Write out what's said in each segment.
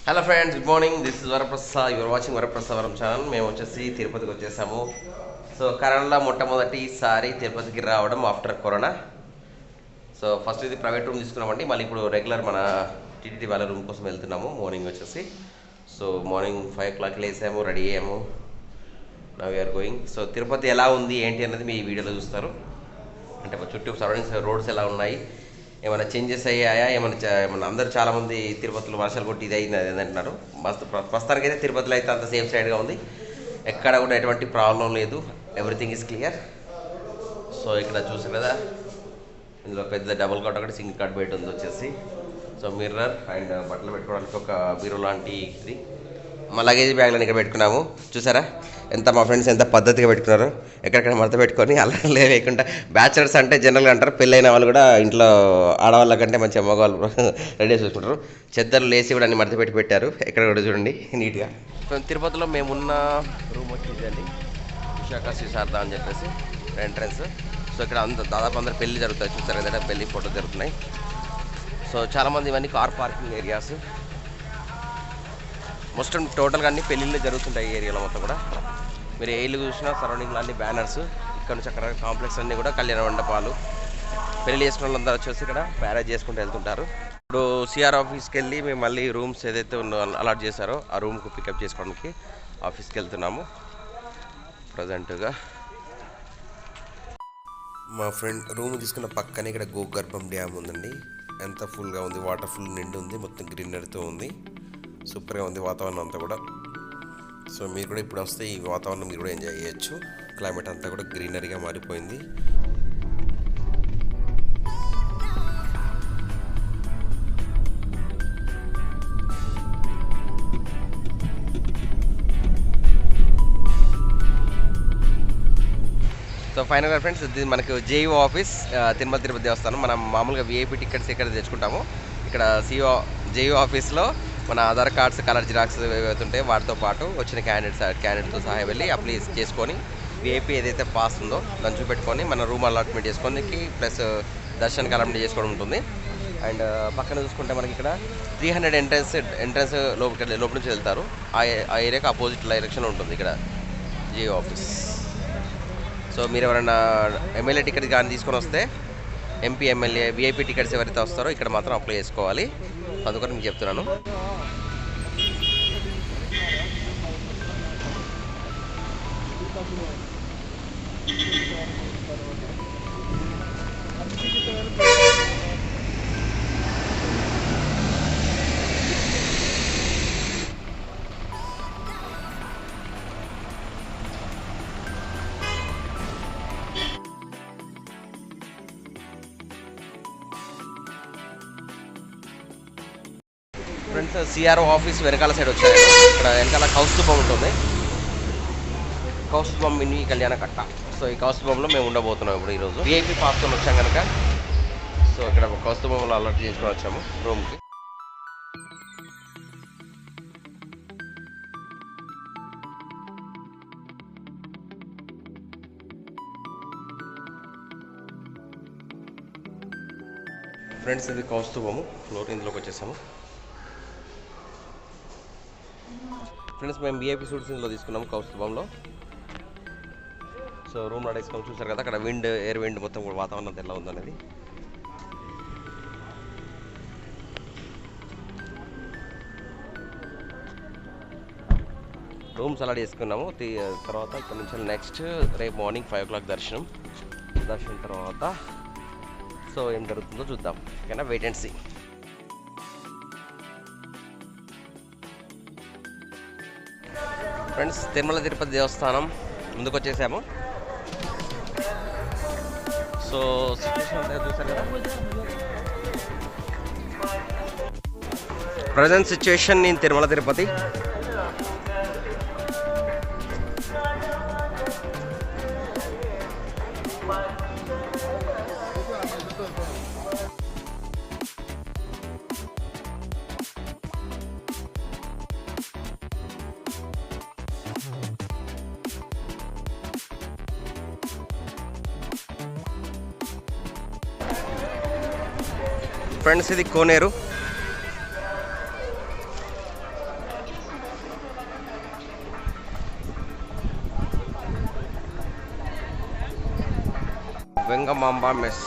Hello friends, good morning. This is Varaprasad. You're watching Varaprasad Varam channel. మేము వచ్చేసి తిరుపతికి వచ్చేసాము. సో కరోనాలో మొట్టమొదటిసారి తిరుపతికి రావడం ఆఫ్టర్ కరోనా. సో ఫస్ట్ ఇది ప్రైవేట్ రూమ్ తీసుకున్నామండి. మళ్ళీ ఇప్పుడు రెగ్యులర్ మన టీటీడీ వాళ్ళ రూమ్ కోసం వెళ్తున్నాము. మార్నింగ్ వచ్చేసి మార్నింగ్ 5 o'clock లేసాము, రెడీ అయ్యాము. Now we're going. So Tirupati ఎలా ఉంది ఏంటి అన్నది మీ వీడియోలో చూస్తారు. అంటే చుట్టూ సరౌండింగ్స్ రోడ్స్ ఎలా ఉన్నాయి, ఏమైనా చేంజెస్ అయ్యాయా, ఏమైనా అందరూ చాలామంది తిరుపతిలో వర్షాలు కొట్టి ఇది అయింది అది అంటున్నారు. ప్రస్తుతానికి అయితే తిరుపతిలో అయితే అంత సేఫ్ సైడ్గా ఉంది. ఎక్కడ కూడా ఎటువంటి ప్రాబ్లం లేదు. Everything is clear. సో ఇక్కడ చూసారు కదా, ఇందులో పెద్ద డబుల్ కాట్ ఒకటి, సింగిల్ కాట్ బెడ్ ఉంది వచ్చేసి. సో మిర్రర్ అండ్ బట్టలు పెట్టుకోవడానికి ఒక బీరో లాంటి ఇది. మా లగేజ్ బ్యాగ్లను ఇక్కడ పెట్టుకున్నాము. చూసారా మా ఫ్రెండ్స్ ఎంత పద్ధతిగా పెట్టుకున్నారు. ఎక్కడెక్కడ మడత పెట్టుకొని అలా లేకుండా. బ్యాచులర్స్ అంటే జనరల్గా అంటారు, పెళ్ళైన వాళ్ళు కూడా ఇంట్లో ఆడవాళ్ళ కంటే మంచిగా మగవాళ్ళు రెడీ చేసి చూసుకుంటారు. చెద్దరు లేసి కూడా అన్ని మడత పెట్టారు. ఎక్కడ కూడా చూడండి నీట్గా. తిరుపతిలో మేమున్న రూమ్ వచ్చేదండి విశాఖ శ్రీశారద అని చెప్పేసి ఎంట్రన్స్. సో ఇక్కడ దాదాపు అందరు పెళ్లి జరుగుతాయి. చూస్తారు కదా, పెళ్లి ఫోటో జరుగుతున్నాయి. సో చాలామంది ఇవన్నీ కార్ పార్కింగ్ ఏరియాస్. మొత్తం టోటల్గా అన్ని పెళ్ళిళ్ళు జరుగుతుంటాయి ఈ ఏరియాలో మొత్తం కూడా. మీరు ఏ ఇల్లు చూసినా సరౌండింగ్లో అన్ని బ్యానర్స్. ఇక్కడ నుంచి అక్కడ కాంప్లెక్స్ అన్నీ కూడా కళ్యాణ మండపాలు. పెళ్లి చేసుకున్న వాళ్ళందరూ వచ్చేసి ఇక్కడ మ్యారేజ్ చేసుకుంటూ వెళ్తుంటారు. ఇప్పుడు సిఆర్ ఆఫీస్కి వెళ్ళి మేము మళ్ళీ రూమ్స్ ఏదైతే అలాట్ చేశారో ఆ రూమ్కి పికప్ చేసుకోవడానికి ఆఫీస్కి వెళ్తున్నాము ప్రజెంట్గా. మా ఫ్రెండ్ రూమ్ తీసుకున్న పక్కనే ఇక్కడ గోగర్భం డ్యామ్ ఉందండి. ఎంత ఫుల్గా ఉంది, వాటర్ ఫుల్ నిండి ఉంది, మొత్తం గ్రీనరీతో ఉంది. సూపర్గా ఉంది వాతావరణం అంతా కూడా. సో మీరు కూడా ఇప్పుడు వస్తే ఈ వాతావరణం మీరు కూడా ఎంజాయ్ చేయొచ్చు. క్లైమేట్ అంతా కూడా గ్రీనరీగా మారిపోయింది. సో ఫైనల్గా ఫ్రెండ్స్, ఇది మనకు జేయూ ఆఫీస్, తిరుమల తిరుపతి దేవస్థానం. మనం మామూలుగా విఐపి టికెట్స్ ఇక్కడ తెచ్చుకుంటాము. ఇక్కడ జేయూ ఆఫీస్లో మన ఆధార్ కార్డ్స్, కలర్ జిరాక్స్ ఏవైతుంటే వాటితో పాటు వచ్చిన క్యాండిడేట్తో సహా వెళ్ళి అప్లై చేసుకొని విఐపి ఏదైతే పాస్ ఉందో దాన్ని చూపెట్టుకొని మన రూమ్ అలాట్మెంట్ చేసుకోవడానికి ప్లస్ దర్శనానికి అలాట్మెంట్ చేసుకోవడం ఉంటుంది. అండ్ పక్కన చూసుకుంటే మనకి ఇక్కడ 300 ఎంట్రన్స్ లోపల నుంచి వెళ్తారు. ఆ ఏరియాకి అపోజిట్ డైరెక్షన్ ఉంటుంది ఇక్కడ జియో ఆఫీస్. సో మీరు ఎవరైనా ఎమ్మెల్యే టికెట్ కానీ తీసుకొని వస్తే, ఎంపీ ఎమ్మెల్యే విఐపి టికెట్స్ ఎవరైతే వస్తారో ఇక్కడ మాత్రం అప్లై చేసుకోవాలి. అందుకని మీకు చెప్తున్నాను. ఫ్రెండ్స్, సిఆర్ఓ ఆఫీస్ వెనకాల సైడ్ వచ్చాయి. ఇక్కడ వెనకాల కౌస్తుభం ఉంటుంది. కౌస్తుభం మినీ కళ్యాణ కట్ట. సో ఈ కౌస్తుభంలో మేము ఉండబోతున్నాం ఇప్పుడు ఈరోజు. విఐపి పాస్తో వచ్చాం కనుక సో ఇక్కడ కౌస్తుభంలో అలర్ట్ చేసుకొని వచ్చాము రూమ్కి. ఫ్రెండ్స్, ఇది కౌస్తుభము ఫ్లోర్. ఇందులోకి వచ్చేసాము. ఫ్రెండ్స్, మేము విఐపి సూట్స్ ఇందులో తీసుకున్నాము కౌస్తుభంలో. సో రూమ్ నడేసుకొని చూసారు కదా, అక్కడ ఎయిర్ విండ్ మొత్తం కూడా వాతావరణం ఎలా ఉందనేది. రూమ్స్ అలా చేసుకున్నాము. తర్వాత ఇక్కడ నుంచి నెక్స్ట్ రేపు మార్నింగ్ 5 o'clock దర్శనం తర్వాత సో ఏం జరుగుతుందో చూద్దాం. ఓకేనా, wait and see. Friends, Tirumala Tirupati దేవస్థానం ముందుకు వచ్చేసాము. సో సిచ్యువేషన్ అంతా చూసారు కదా. Present situation in Tirumala Tirupati. Friends, ఇది కోనేరు. వెంగమాంబ మెస్.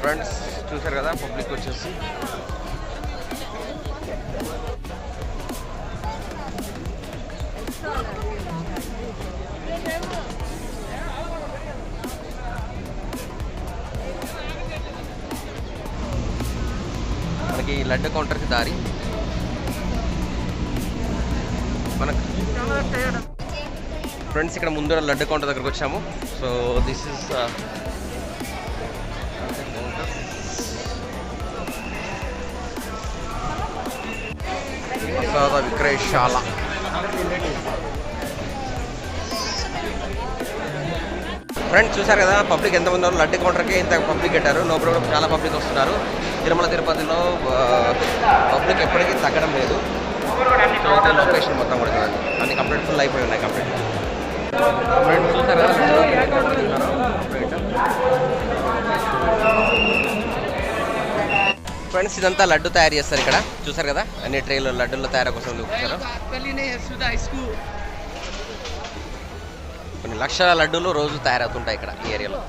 ఫ్రెండ్స్ చూసారు కదా పబ్లిక్ వచ్చేసి మనకి లడ్డు కౌంటర్కి దారి. మనకు ఫ్రెండ్స్ ఇక్కడ ముందు లడ్డు కౌంటర్ దగ్గరకు వచ్చాము. So this is Prasada విక్రయశాల. Friends చూసారు కదా పబ్లిక్ ఎంతమంది ఉన్నారు. లడ్డు కౌంటర్కి ఇంత పబ్లిక్ పెట్టారు. లోపల కూడా చాలా పబ్లిక్ వస్తున్నారు. తిరుమల తిరుపతిలో పబ్లిక్ ఎప్పటికీ తగ్గడం లేదు. సో అయితే లొకేషన్ మొత్తం కూడా చూడండి అన్ని కంప్లీట్ ఫుల్ అయిపోయి ఉన్నాయి కంప్లీట్. ఫ్రెండ్స్ చూసారు కదా ఫ్రెండ్స్ ఇదంతా లడ్డు తయారు చేస్తారు ఇక్కడ. చూసారు కదా అన్ని ట్రైలు లడ్డూల్లో తయారు కోసం చూపిస్తారు. కొన్ని లక్షల లడ్డూలు రోజు తయారవుతుంటాయి ఇక్కడ ఈ ఏరియాలో.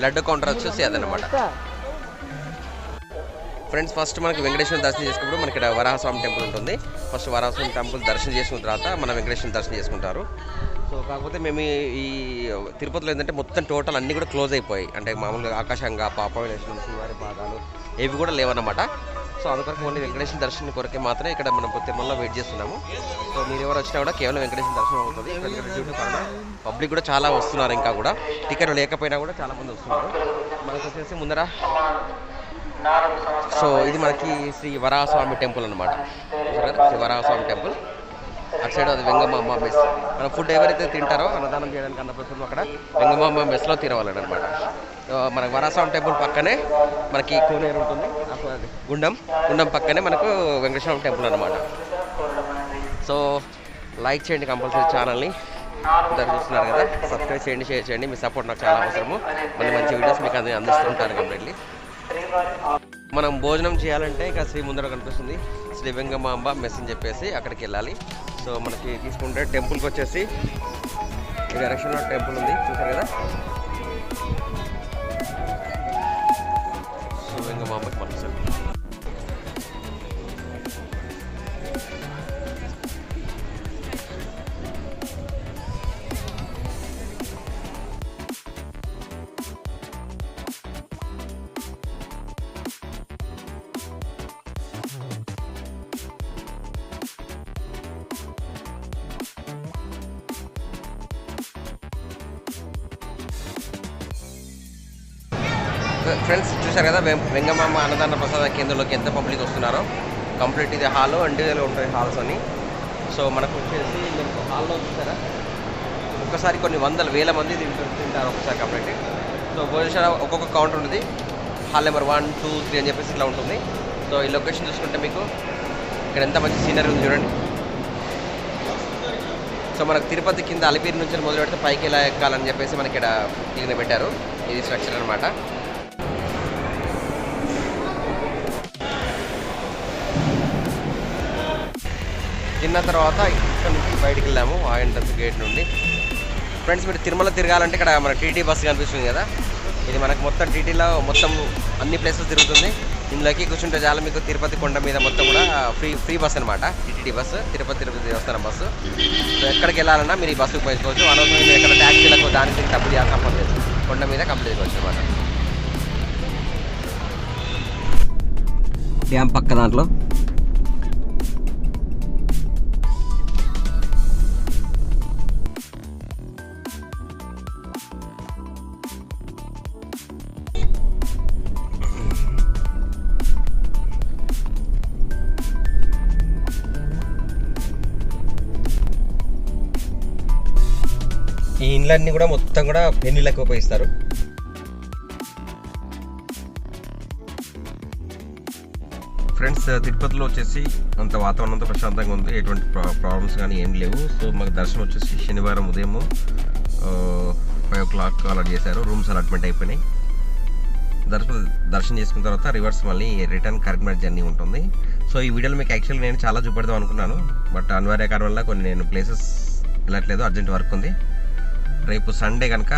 లడ్డు కౌంటర్ వచ్చేసి అదనమాట. ఫ్రెండ్స్ ఫస్ట్ మనకి వెంకటేశ్వర దర్శనం చేసుకున్నప్పుడు మనకి ఇక్కడ వరాహస్వామి టెంపుల్ ఉంటుంది. ఫస్ట్ వరాహస్వామి టెంపుల్ దర్శనం చేసుకున్న తర్వాత మన వెంకటేశ్వర దర్శనం చేసుకుంటారు. సో కాకపోతే మేము ఈ తిరుపతిలో ఏంటంటే మొత్తం టోటల్ అన్నీ కూడా క్లోజ్ అయిపోయాయి. అంటే మామూలుగా ఆకాశంగా పాపవిలేషన్ శ్రీవారి పాదాలు ఏవి కూడా లేవన్నమాట. సో అందుకొరకు ఓన్లీ వెంకటేశ్వర దర్శనం కొరకే మాత్రమే ఇక్కడ మనం తిరుమలలో వెయిట్ చేస్తున్నాము. సో మీరు ఎవరు వచ్చినా కూడా కేవలం వెంకటేశ్వర దర్శనం అవుతుంది. డ్యూటీ కారణం పబ్లిక్ కూడా చాలా వస్తున్నారు. ఇంకా కూడా టికెట్ లేకపోయినా కూడా చాలామంది వస్తున్నారు. మనకు వచ్చేసి ముందర సో ఇది మనకి శ్రీ వరాహస్వామి టెంపుల్ అనమాట. శ్రీ వరాహస్వామి టెంపుల్. అటు సైడ్ అది వెంగమాంబ మెస్. మన ఫుడ్ ఎవరైతే తింటారో అన్నదానం చేయడానికి అన్నప్రసాదం అక్కడ వెంగమాంబ మెస్లో తినవాలని అనమాట. మన వరాహస్వామి టెంపుల్ పక్కనే మనకి కోనేరు ఉంటుంది. గుండం పక్కనే మనకు వెంకటేశ్వర టెంపుల్ అనమాట. సో లైక్ చేయండి కంపల్సరీ ఛానల్ని. అందరు చూస్తున్నారు కదా, సబ్స్క్రైబ్ చేయండి, షేర్ చేయండి. మీ సపోర్ట్ నాకు చాలా అవసరము. మళ్ళీ మంచి వీడియోస్ మీకు అందిస్తుంటారు కంప్లీట్లీ. మనం భోజనం చేయాలంటే ఇక శ్రీ ముందర కనిపిస్తుంది శ్రీ వెంగమాంబ మెస్ అని చెప్పేసి అక్కడికి వెళ్ళాలి. సో మనకి తీసుకుంటే టెంపుల్కి వచ్చేసి ఈ డైరెక్షన్లో టెంపుల్ ఉంది. చూసారు కదా సో వెంగమాంబకి మనసు. ఫ్రెండ్స్ చూసారు కదా వెంగమాంబ అన్నదాన ప్రసాద కేంద్రంలోకి ఎంత పబ్లిక్ వస్తున్నారో. కంప్లీట్ ఇది హాల్ అండ్ ఉంటాయి హాల్స్ అని. సో మనకు వచ్చేసి మీకు హాల్లో చూసారా ఒక్కసారి కొన్ని వందల వేల మంది తింటారు ఒకసారి కంప్లీట్. సో భోజనశాల ఒక్కొక్క కౌంటర్ ఉంటుంది. హాల్ నెంబర్ 1, 2, 3 అని చెప్పేసి ఇట్లా ఉంటుంది. సో ఈ లొకేషన్ చూసుకుంటే మీకు ఇక్కడ ఎంత మంచి సీనరీ ఉంది చూడండి. సో మనకు తిరుపతి కింద అలిపిరి నుంచి మొదలు పెడితే పైకి ఎలా ఎక్కాలని చెప్పేసి మనకి ఇక్కడ క్లీన్గా పెట్టారు. ఇది స్ట్రక్చర్ అనమాట. తిన్న తర్వాత ఇక్కడ నుంచి బయటికి వెళ్ళాము ఆ ఎంట్రన్స్ గేట్ నుండి. ఫ్రెండ్స్ మీరు తిరుమల తిరగాలంటే ఇక్కడ మన టీటీ బస్సు కనిపిస్తుంది కదా, ఇది మనకు మొత్తం టీటీలో మొత్తం అన్ని ప్లేసెస్ తిరుగుతుంది. ఇందులోకి కూర్చుంటే చాలా మీకు తిరుపతి కొండ మీద మొత్తం కూడా ఫ్రీ బస్ అనమాట. టీటీ బస్సు తిరుపతి దేవస్థానం బస్సు. సో ఎక్కడికి వెళ్ళాలన్నా మీరు ఈ బస్సుకు పోయించుకోవచ్చు. అనవసరం మీరు ఎక్కడ ట్యాక్సీలకు దానికి డబ్బులు చేయాల్సిన పని లేదు. కొండ మీద కంప్లీట్ చేయవచ్చు అనమాట. డ్యామ్ పక్క దాంట్లో ఈ ఇండ్లన్నీ కూడా మొత్తం కూడా పెళ్లిళ్ళకి ఉపయోగిస్తారు. ఫ్రెండ్స్, తిరుపతిలో వచ్చేసి అంత వాతావరణం అంతా ప్రశాంతంగా ఉంది, ఎటువంటి ప్రాబ్లమ్స్ కానీ ఏం లేవు. సో మాకు దర్శనం వచ్చేసి శనివారం ఉదయం 5 o'clock అలాట్ చేశారు. రూమ్స్ అలాట్మెంట్ అయిపోయినాయి. దర్శనం చేసుకున్న తర్వాత రివర్స్ మళ్ళీ రిటర్న్ కరీంనగర్ జర్నీ ఉంటుంది. సో ఈ వీడియోలో మీకు యాక్చువల్లీ నేను చాలా చూపెడదాం అనుకున్నాను, బట్ అనివార్య కారణం వల్ల కొన్ని నేను ప్లేసెస్ వెళ్ళట్లేదు, అర్జెంట్ వర్క్ ఉంది. రేపు సండే కనుక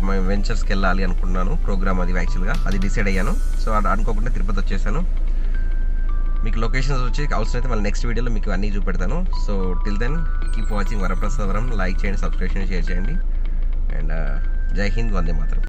మేము వెంచర్స్కి వెళ్ళాలి అనుకున్నాను, ప్రోగ్రామ్ అది యాక్చువల్గా అది డిసైడ్ అయ్యాను. సో అనుకోకుండా తిరుపతి వచ్చేసాను. మీకు లొకేషన్స్ వచ్చి అవసరమైతే మళ్ళీ నెక్స్ట్ వీడియోలో మీకు అన్నీ చూపెడతాను. So till then keep watching Varaprasad Varam. Like చేయండి, సబ్స్క్రైబ్ చేయండి, షేర్ చేయండి. అండ్ జై హింద్, వందే మాతరం.